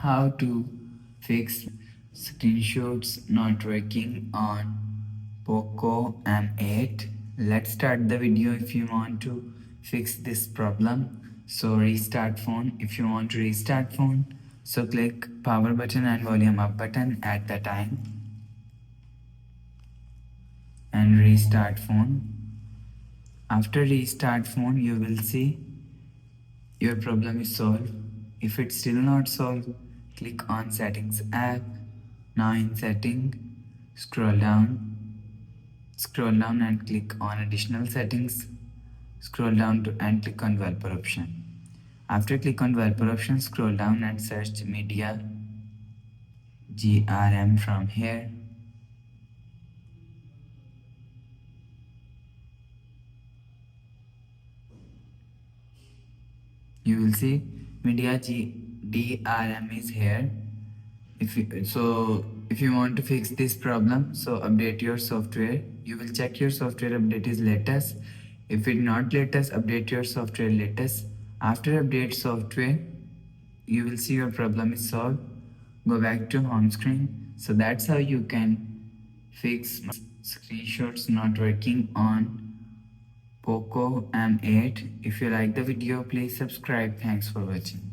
how to fix screenshots not working on Poco M8. Let's start the video. If you want to fix this problem, so restart phone. If you want to restart phone, so click power button and volume up button at the time and restart phone. After restart phone, you will see your problem is solved. If it's still not solved, click on settings app. Now in setting, scroll down and click on additional settings. Scroll down and click on developer option. After click on developer option, scroll down and search media GRM from here. You will see media DRM is here. If you want to fix this problem, so update your software. You will check your software update is latest. If it not latest, update your software latest. After update software, you will see your problem is solved. Go back to home screen. So that's how you can fix screenshots not working on Poco M8. If you like the video, please subscribe. Thanks for watching.